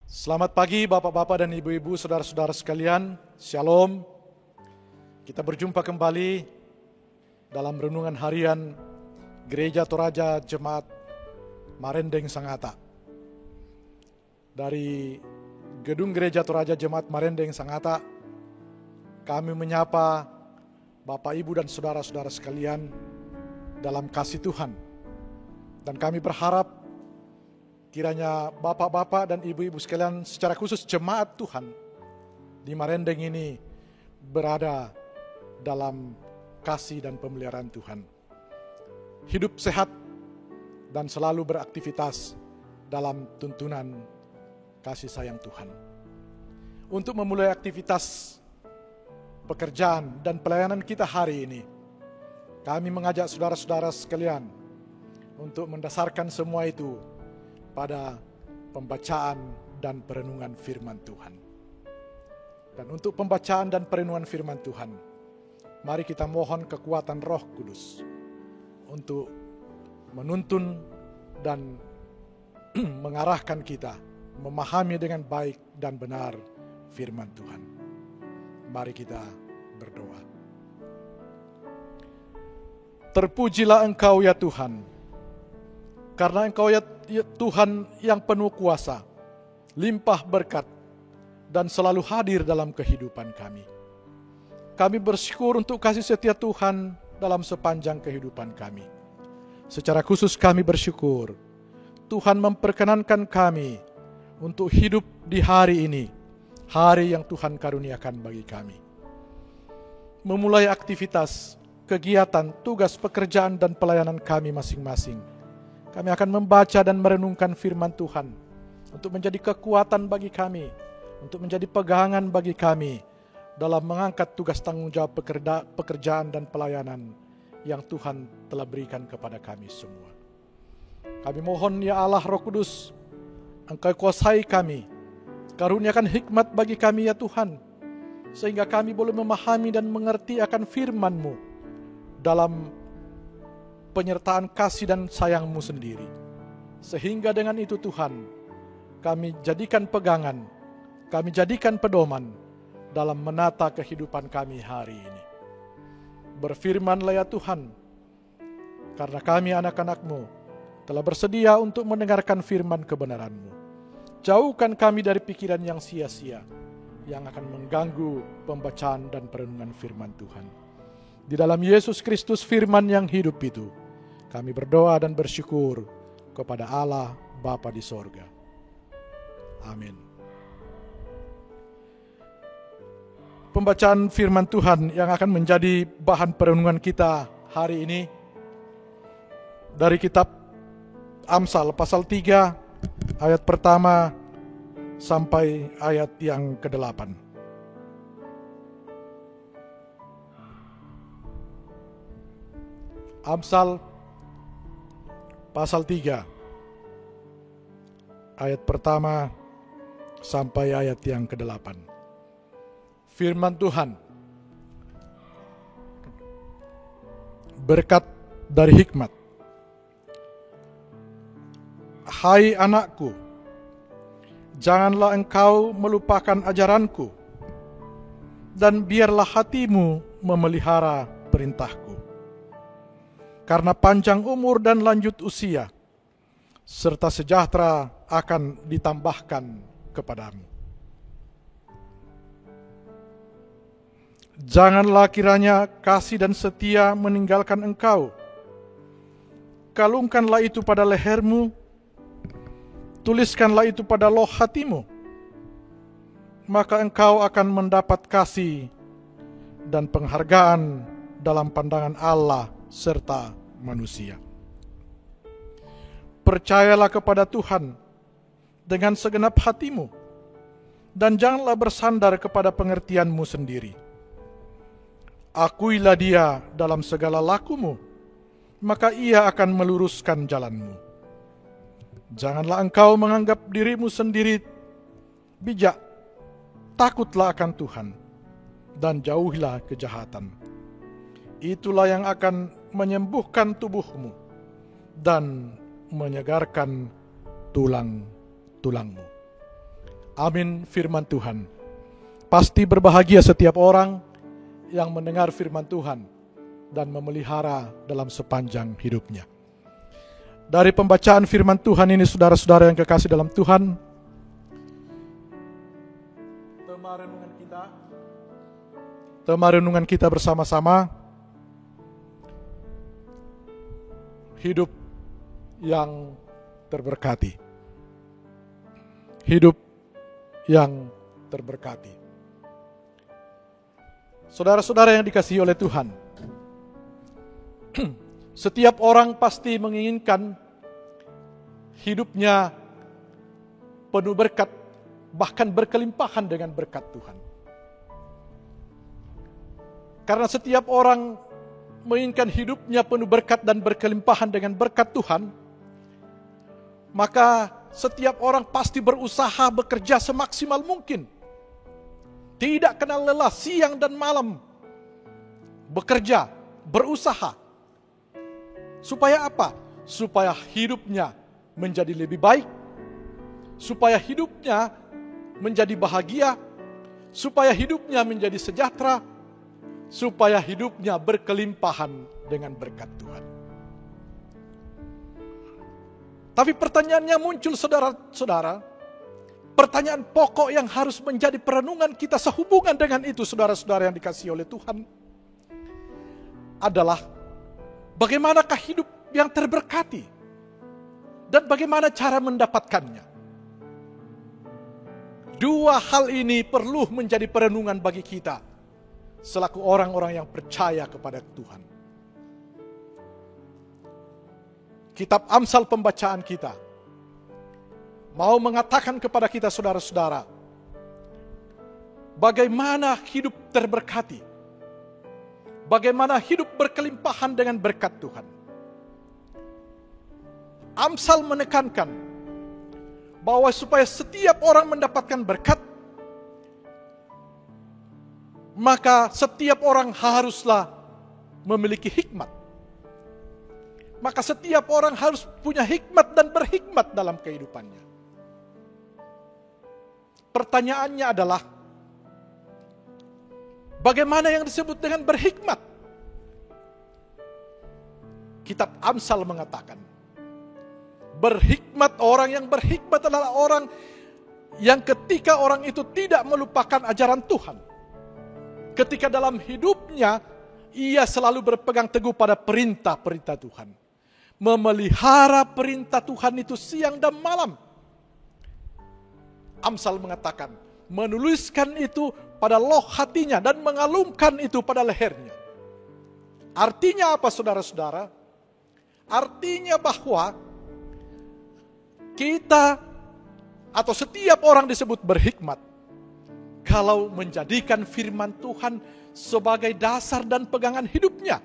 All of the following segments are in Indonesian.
Selamat pagi Bapak-Bapak dan Ibu-Ibu, Saudara-saudara sekalian. Shalom. Kita berjumpa kembali dalam renungan harian Gereja Toraja Jemaat Marendeng Sangatta. Dari gedung Gereja Toraja Jemaat Marendeng Sangatta, kami menyapa Bapak, Ibu, dan Saudara-saudara sekalian dalam kasih Tuhan. Dan kami berharap kiranya Bapak-Bapak dan Ibu-Ibu sekalian, secara khusus jemaat Tuhan di Marendeng ini berada dalam kasih dan pemeliharaan Tuhan. Hidup sehat dan selalu beraktivitas dalam tuntunan kasih sayang Tuhan. Untuk memulai aktivitas pekerjaan dan pelayanan kita hari ini, kami mengajak saudara-saudara sekalian untuk mendasarkan semua itu pada pembacaan dan perenungan firman Tuhan. Dan untuk pembacaan dan perenungan firman Tuhan, mari kita mohon kekuatan Roh Kudus untuk menuntun dan mengarahkan kita memahami dengan baik dan benar firman Tuhan. Mari kita berdoa. Terpujilah Engkau ya Tuhan, karena Engkau ya Tuhan yang penuh kuasa, limpah berkat, dan selalu hadir dalam kehidupan kami. Kami bersyukur untuk kasih setia Tuhan dalam sepanjang kehidupan kami. Secara khusus kami bersyukur Tuhan memperkenankan kami untuk hidup di hari ini, hari yang Tuhan karuniakan bagi kami. Memulai aktivitas, kegiatan, tugas, pekerjaan, dan pelayanan kami masing-masing, kami akan membaca dan merenungkan firman Tuhan untuk menjadi kekuatan bagi kami, untuk menjadi pegangan bagi kami dalam mengangkat tugas tanggung jawab pekerjaan dan pelayanan yang Tuhan telah berikan kepada kami semua. Kami mohon ya Allah Roh Kudus, Engkau kuasai kami, karuniakan hikmat bagi kami ya Tuhan, sehingga kami boleh memahami dan mengerti akan firman-Mu dalam penyertaan kasih dan sayang-Mu sendiri. Sehingga dengan itu Tuhan, kami jadikan pegangan, kami jadikan pedoman dalam menata kehidupan kami hari ini. Berfirmanlah ya Tuhan, karena kami anak-anak-Mu telah bersedia untuk mendengarkan firman kebenaran-Mu. Jauhkan kami dari pikiran yang sia-sia, yang akan mengganggu pembacaan dan perenungan firman Tuhan. Di dalam Yesus Kristus firman yang hidup itu, kami berdoa dan bersyukur kepada Allah Bapa di sorga. Amin. Pembacaan firman Tuhan yang akan menjadi bahan perenungan kita hari ini dari kitab Amsal pasal 3 ayat pertama sampai ayat yang ke-8. Amsal pasal 3 ayat pertama sampai ayat yang ke-8. Firman Tuhan, berkat dari hikmat. Hai anakku, janganlah engkau melupakan ajaranku, dan biarlah hatimu memelihara perintahku. Karena panjang umur dan lanjut usia, serta sejahtera akan ditambahkan kepadamu. Janganlah kiranya kasih dan setia meninggalkan engkau. Kalungkanlah itu pada lehermu, tuliskanlah itu pada loh hatimu, maka engkau akan mendapat kasih dan penghargaan dalam pandangan Allah serta manusia. Percayalah kepada Tuhan dengan segenap hatimu, dan janganlah bersandar kepada pengertianmu sendiri. Akuilah Dia dalam segala lakumu, maka Ia akan meluruskan jalanmu. Janganlah engkau menganggap dirimu sendiri bijak, takutlah akan Tuhan, dan jauhilah kejahatan. Itulah yang akan menyembuhkan tubuhmu dan menyegarkan tulang-tulangmu. Amin firman Tuhan. Pasti berbahagia setiap orang yang mendengar firman Tuhan dan memelihara dalam sepanjang hidupnya. Dari pembacaan firman Tuhan ini, saudara-saudara yang kekasih dalam Tuhan, tema renungan kita bersama-sama, hidup yang terberkati. Hidup yang terberkati. Saudara-saudara yang dikasihi oleh Tuhan, setiap orang pasti menginginkan hidupnya penuh berkat, bahkan berkelimpahan dengan berkat Tuhan. Karena setiap orang menginginkan hidupnya penuh berkat dan berkelimpahan dengan berkat Tuhan, maka setiap orang pasti berusaha bekerja semaksimal mungkin. Tidak kenal lelah siang dan malam. Bekerja, berusaha. Supaya apa? Supaya hidupnya menjadi lebih baik. Supaya hidupnya menjadi bahagia. Supaya hidupnya menjadi sejahtera. Supaya hidupnya berkelimpahan dengan berkat Tuhan. Tapi pertanyaannya muncul, saudara-saudara. Pertanyaan pokok yang harus menjadi perenungan kita sehubungan dengan itu, saudara-saudara yang dikasihi oleh Tuhan, adalah bagaimanakah hidup yang terberkati dan bagaimana cara mendapatkannya. Dua hal ini perlu menjadi perenungan bagi kita selaku orang-orang yang percaya kepada Tuhan. Kitab Amsal pembacaan kita mau mengatakan kepada kita, saudara-saudara, bagaimana hidup terberkati, bagaimana hidup berkelimpahan dengan berkat Tuhan. Amsal menekankan bahwa supaya setiap orang mendapatkan berkat, maka setiap orang haruslah memiliki hikmat. Maka setiap orang harus punya hikmat dan berhikmat dalam kehidupannya. Pertanyaannya adalah, bagaimana yang disebut dengan berhikmat? Kitab Amsal mengatakan, berhikmat, orang yang berhikmat adalah orang yang ketika orang itu tidak melupakan ajaran Tuhan. Ketika dalam hidupnya, ia selalu berpegang teguh pada perintah-perintah Tuhan. Memelihara perintah Tuhan itu siang dan malam. Amsal mengatakan, menuliskan itu pada loh hatinya dan mengalungkan itu pada lehernya. Artinya apa, saudara-saudara? Artinya bahwa kita atau setiap orang disebut berhikmat kalau menjadikan firman Tuhan sebagai dasar dan pegangan hidupnya.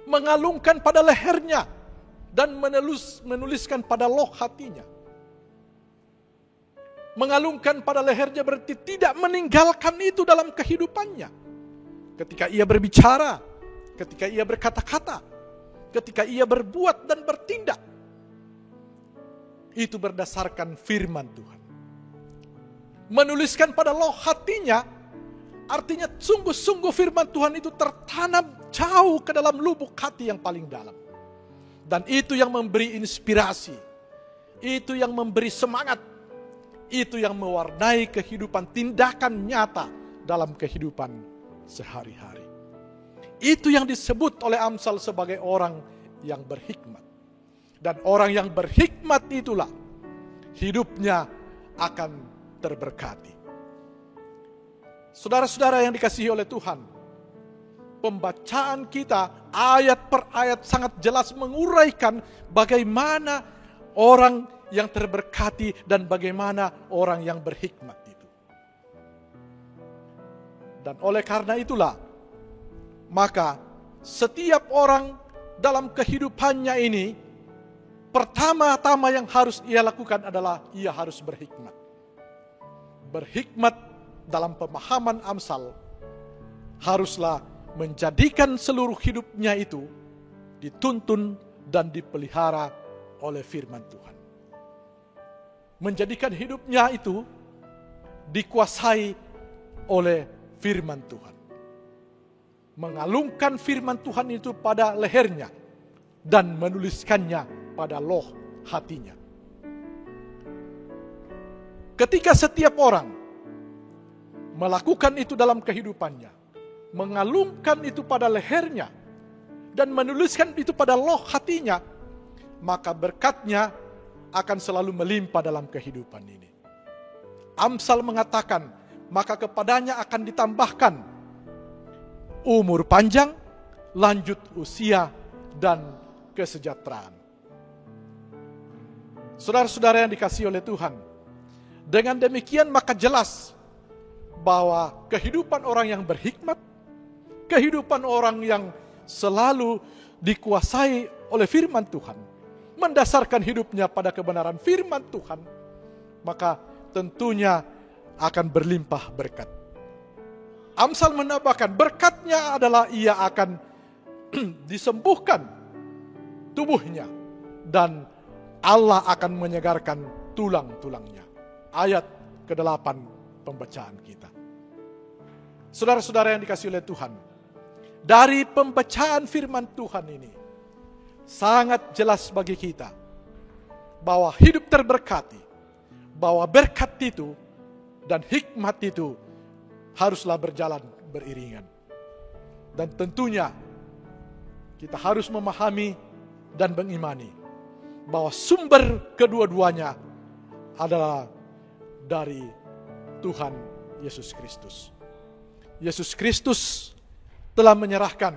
Mengalungkan pada lehernya dan menuliskan pada loh hatinya. Mengalungkan pada lehernya berarti tidak meninggalkan itu dalam kehidupannya. Ketika ia berbicara, ketika ia berkata-kata, ketika ia berbuat dan bertindak. Itu berdasarkan firman Tuhan. Menuliskan pada loh hatinya, artinya sungguh-sungguh firman Tuhan itu tertanam jauh ke dalam lubuk hati yang paling dalam. Dan itu yang memberi inspirasi, itu yang memberi semangat, itu yang mewarnai kehidupan tindakan nyata dalam kehidupan sehari-hari. Itu yang disebut oleh Amsal sebagai orang yang berhikmat. Dan orang yang berhikmat itulah hidupnya akan terberkati. Saudara-saudara yang dikasihi oleh Tuhan, pembacaan kita ayat per ayat sangat jelas menguraikan bagaimana orang yang terberkati dan bagaimana orang yang berhikmat itu. Dan oleh karena itulah, maka setiap orang dalam kehidupannya ini, pertama-tama yang harus ia lakukan adalah ia harus berhikmat. Berhikmat dalam pemahaman Amsal haruslah menjadikan seluruh hidupnya itu dituntun dan dipelihara oleh firman Tuhan. Menjadikan hidupnya itu dikuasai oleh firman Tuhan. Mengalungkan firman Tuhan itu pada lehernya dan menuliskannya pada loh hatinya. Ketika setiap orang melakukan itu dalam kehidupannya, mengalungkan itu pada lehernya dan menuliskan itu pada loh hatinya, maka berkatnya akan selalu melimpah dalam kehidupan ini. Amsal mengatakan, maka kepadanya akan ditambahkan umur panjang, lanjut usia, dan kesejahteraan. Saudara-saudara yang dikasihi oleh Tuhan, dengan demikian maka jelas bahwa kehidupan orang yang berhikmat, kehidupan orang yang selalu dikuasai oleh firman Tuhan, mendasarkan hidupnya pada kebenaran firman Tuhan, maka tentunya akan berlimpah berkat. Amsal menambahkan, berkatnya adalah ia akan disembuhkan tubuhnya dan Allah akan menyegarkan tulang-tulangnya. Ayat ke-8 pembacaan kita. Saudara-saudara yang dikasihi oleh Tuhan, dari pembacaan firman Tuhan ini sangat jelas bagi kita bahwa hidup terberkati, bahwa berkat itu dan hikmat itu haruslah berjalan beriringan. Dan tentunya kita harus memahami dan mengimani bahwa sumber kedua-duanya adalah dari Tuhan Yesus Kristus. Yesus Kristus telah menyerahkan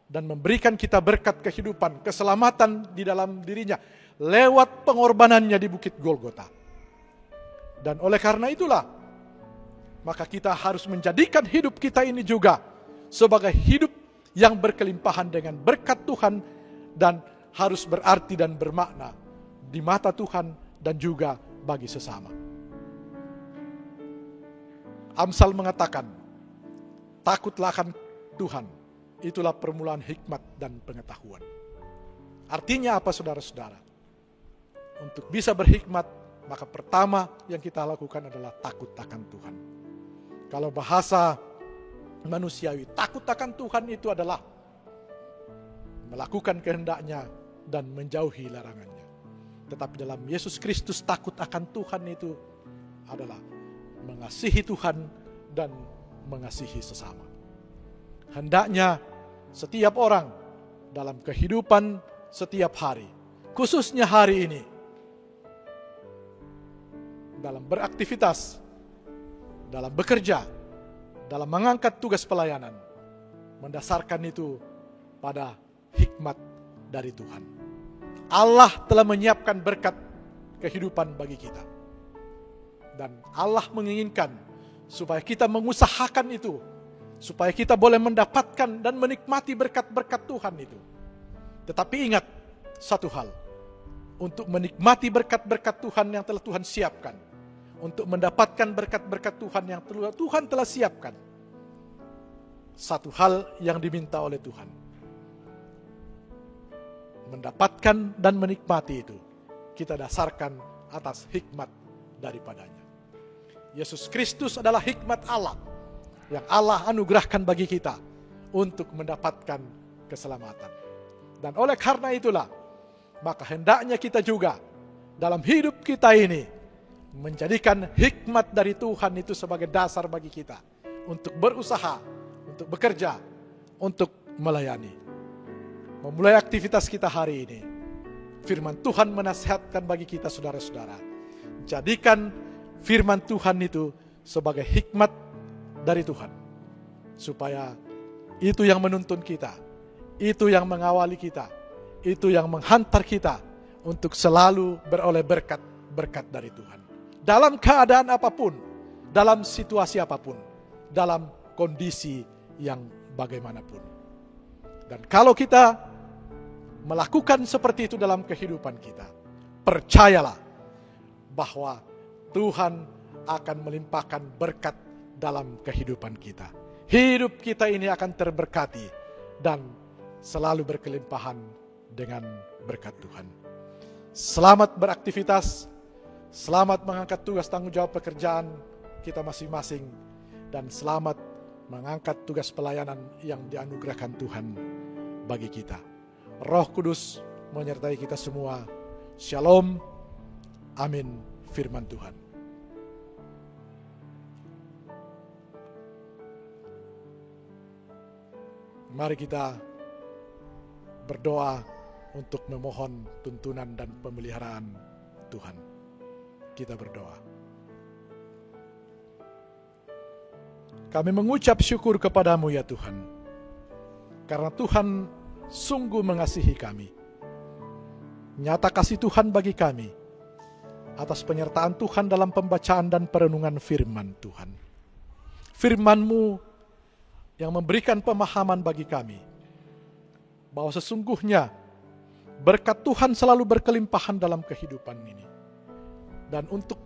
dan memberikan kita berkat kehidupan, keselamatan di dalam dirinya lewat pengorbanannya di Bukit Golgota. Dan oleh karena itulah, maka kita harus menjadikan hidup kita ini juga sebagai hidup yang berkelimpahan dengan berkat Tuhan dan harus berarti dan bermakna di mata Tuhan dan juga bagi sesama. Amsal mengatakan, takutlah akan Tuhan, itulah permulaan hikmat dan pengetahuan. Artinya apa, saudara-saudara? Untuk bisa berhikmat, maka pertama yang kita lakukan adalah takut akan Tuhan. Kalau bahasa manusiawi, takut akan Tuhan itu adalah melakukan kehendaknya dan menjauhi larangannya. Tetapi dalam Yesus Kristus, takut akan Tuhan itu adalah mengasihi Tuhan dan mengasihi sesama. Hendaknya setiap orang dalam kehidupan setiap hari, khususnya hari ini, dalam beraktivitas, dalam bekerja, dalam mengangkat tugas pelayanan, mendasarkan itu pada hikmat dari Tuhan. Allah telah menyiapkan berkat kehidupan bagi kita. Dan Allah menginginkan supaya kita mengusahakan itu, supaya kita boleh mendapatkan dan menikmati berkat-berkat Tuhan itu. Tetapi ingat satu hal, untuk menikmati berkat-berkat Tuhan yang telah Tuhan siapkan, untuk mendapatkan berkat-berkat Tuhan yang Tuhan telah siapkan, satu hal yang diminta oleh Tuhan, mendapatkan dan menikmati itu kita dasarkan atas hikmat daripadanya. Yesus Kristus adalah hikmat Allah yang Allah anugerahkan bagi kita untuk mendapatkan keselamatan. Dan oleh karena itulah, maka hendaknya kita juga dalam hidup kita ini menjadikan hikmat dari Tuhan itu sebagai dasar bagi kita untuk berusaha, untuk bekerja, untuk melayani. Memulai aktivitas kita hari ini, firman Tuhan menasihatkan bagi kita, saudara-saudara, jadikan firman Tuhan itu sebagai hikmat dari Tuhan, supaya itu yang menuntun kita, itu yang mengawali kita, itu yang menghantar kita untuk selalu beroleh berkat-berkat dari Tuhan. Dalam keadaan apapun, dalam situasi apapun, dalam kondisi yang bagaimanapun. Dan kalau kita melakukan seperti itu dalam kehidupan kita, percayalah bahwa Tuhan akan melimpahkan berkat dalam kehidupan kita. Hidup kita ini akan terberkati dan selalu berkelimpahan dengan berkat Tuhan. Selamat beraktivitas, selamat mengangkat tugas tanggung jawab pekerjaan kita masing-masing, dan selamat mengangkat tugas pelayanan yang dianugerahkan Tuhan bagi kita. Roh Kudus menyertai kita semua. Shalom. Amin. Firman Tuhan. Mari kita berdoa untuk memohon tuntunan dan pemeliharaan Tuhan. Kita berdoa. Kami mengucap syukur kepadamu ya Tuhan, karena Tuhan sungguh mengasihi kami. Nyata kasih Tuhan bagi kami atas penyertaan Tuhan dalam pembacaan dan perenungan firman Tuhan. Firman-Mu yang memberikan pemahaman bagi kami bahwa sesungguhnya berkat Tuhan selalu berkelimpahan dalam kehidupan ini. Dan untuk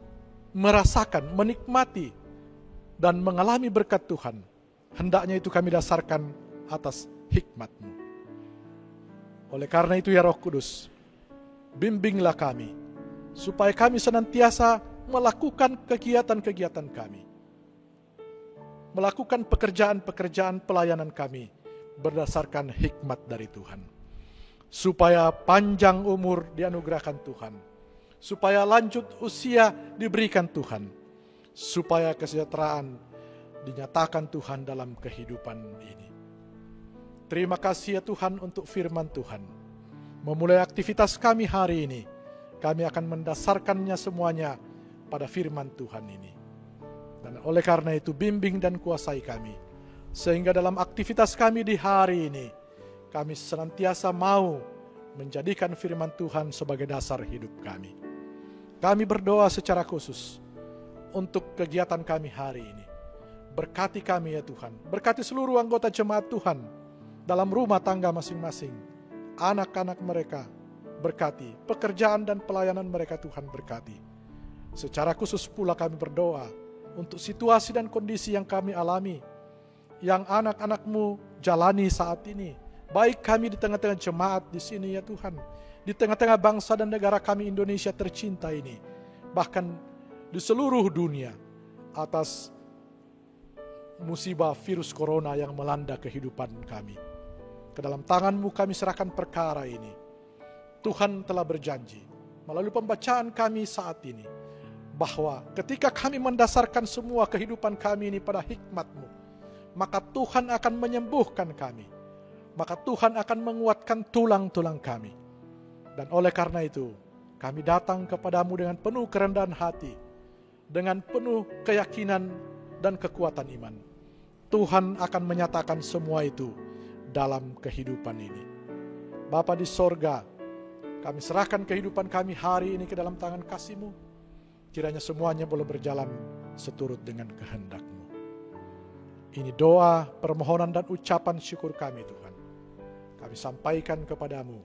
merasakan, menikmati, dan mengalami berkat Tuhan, hendaknya itu kami dasarkan atas hikmat-Mu. Oleh karena itu ya Roh Kudus, bimbinglah kami, supaya kami senantiasa melakukan kegiatan-kegiatan kami, melakukan pekerjaan-pekerjaan pelayanan kami berdasarkan hikmat dari Tuhan. Supaya panjang umur dianugerahkan Tuhan, supaya lanjut usia diberikan Tuhan, supaya kesejahteraan dinyatakan Tuhan dalam kehidupan ini. Terima kasih ya Tuhan untuk firman Tuhan. Memulai aktivitas kami hari ini, kami akan mendasarkannya semuanya pada firman Tuhan ini. Dan oleh karena itu bimbing dan kuasai kami, sehingga dalam aktivitas kami di hari ini, kami senantiasa mau menjadikan firman Tuhan sebagai dasar hidup kami. Kami berdoa secara khusus untuk kegiatan kami hari ini. Berkati kami ya Tuhan, berkati seluruh anggota jemaat Tuhan dalam rumah tangga masing-masing, anak-anak mereka berkati, pekerjaan dan pelayanan mereka Tuhan berkati. Secara khusus pula kami berdoa untuk situasi dan kondisi yang kami alami, yang anak-anak-Mu jalani saat ini. Baik kami di tengah-tengah jemaat di sini ya Tuhan, di tengah-tengah bangsa dan negara kami Indonesia tercinta ini, bahkan di seluruh dunia atas musibah virus corona yang melanda kehidupan kami. Ke dalam tangan-Mu kami serahkan perkara ini. Tuhan telah berjanji melalui pembacaan kami saat ini, bahwa ketika kami mendasarkan semua kehidupan kami ini pada hikmat-Mu, maka Tuhan akan menyembuhkan kami. Maka Tuhan akan menguatkan tulang-tulang kami. Dan oleh karena itu, kami datang kepadamu dengan penuh kerendahan hati, dengan penuh keyakinan dan kekuatan iman. Tuhan akan menyatakan semua itu dalam kehidupan ini. Bapa di sorga, kami serahkan kehidupan kami hari ini ke dalam tangan kasih-Mu. Kiranya semuanya boleh berjalan seturut dengan kehendak-Mu. Ini doa, permohonan dan ucapan syukur kami Tuhan. Kami sampaikan kepadamu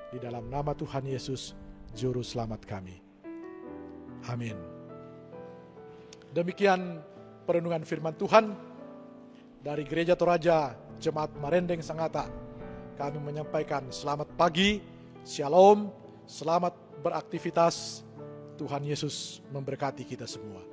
di dalam nama Tuhan Yesus, Juru Selamat kami. Amin. Demikian perenungan firman Tuhan dari Gereja Toraja Jemaat Marendeng Sangatta. Kami menyampaikan selamat pagi, shalom, selamat beraktivitas. Tuhan Yesus memberkati kita semua.